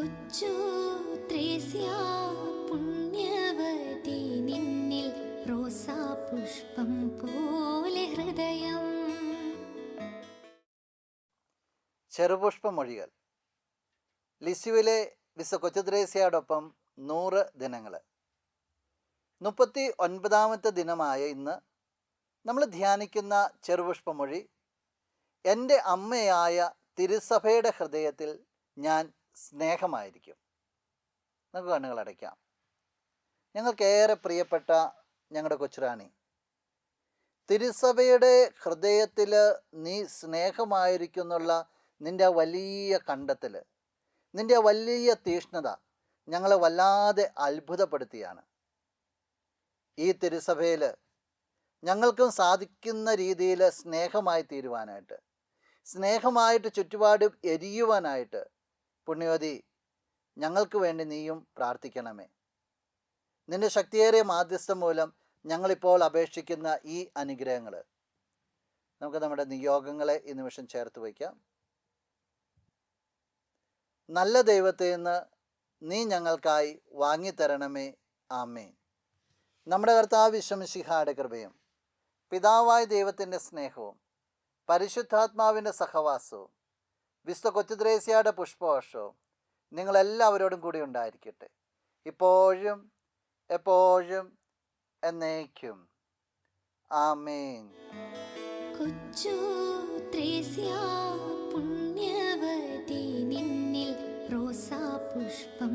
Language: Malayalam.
കൊച്ചു ത്രേസ്യ പുണ്യവതി നിന്നിൽ റോസാപുഷ്പം പോലെ ഹൃദയം. ചെറുപുഷ്പമൊഴികൾ. ലിസ്യുവിലെ വിശുദ്ധ കൊച്ചുത്രേസ്യയോടൊപ്പം 100 ദിനങ്ങൾ. 39ാമത്തെ ദിനമായ ഇന്ന് നമ്മൾ ധ്യാനിക്കുന്ന ചെറുപുഷ്പമൊഴി, എൻ്റെ അമ്മയായ തിരുസഭയുടെ ഹൃദയത്തിൽ ഞാൻ സ്നേഹമായിരിക്കും. നമുക്ക് കണ്ണുകളടയ്ക്കാം. ഞങ്ങൾക്കേറെ പ്രിയപ്പെട്ട ഞങ്ങളുടെ കൊച്ചുറാണി, തിരുസഭയുടെ ഹൃദയത്തിൽ നീ സ്നേഹമായിരിക്കുന്നുള്ള നിൻ്റെ വലിയ കണ്ടെത്തൽ, നിൻ്റെ വലിയ തീഷ്ണത ഞങ്ങളെ വല്ലാതെ അത്ഭുതപ്പെടുത്തിയാണ്. ഈ തിരുസഭയിൽ ഞങ്ങൾക്കും സാധിക്കുന്ന രീതിയിൽ സ്നേഹമായി തീരുവാനായിട്ട്, സ്നേഹമായിട്ട് ചുറ്റുപാടും എരിയുവാനായിട്ട് പുണ്യവതി ഞങ്ങൾക്ക് വേണ്ടി നീയും പ്രാർത്ഥിക്കണമേ. നിൻ്റെ ശക്തിയേറിയ മാധ്യസ്ഥം മൂലം ഞങ്ങളിപ്പോൾ അപേക്ഷിക്കുന്ന ഈ അനുഗ്രഹങ്ങൾ നമുക്ക് നമ്മുടെ നിയോഗങ്ങളെ ഈ നിമിഷം ചേർത്ത് വയ്ക്കാം. നല്ല ദൈവത്തിൽ നിന്ന് നീ ഞങ്ങൾക്കായി വാങ്ങിത്തരണമേ. ആമേൻ. നമ്മുടെ കർത്താവ് ഈശോ മിശിഹായുടെ കൃപയും പിതാവായ ദൈവത്തിൻ്റെ സ്നേഹവും പരിശുദ്ധാത്മാവിൻ്റെ സഹവാസവും വിശുദ്ധ കൊച്ചുത്രേസ്യയുടെ പുഷ്പവർഷവും നിങ്ങളെല്ലാവരോടും കൂടി ഉണ്ടായിരിക്കട്ടെ, ഇപ്പോഴും എപ്പോഴും എന്നേക്കും. ആമേൻ. കൊച്ചു ത്രേസ്യ പുണ്യവതി നിന്നിൽ റോസാപുഷ്പം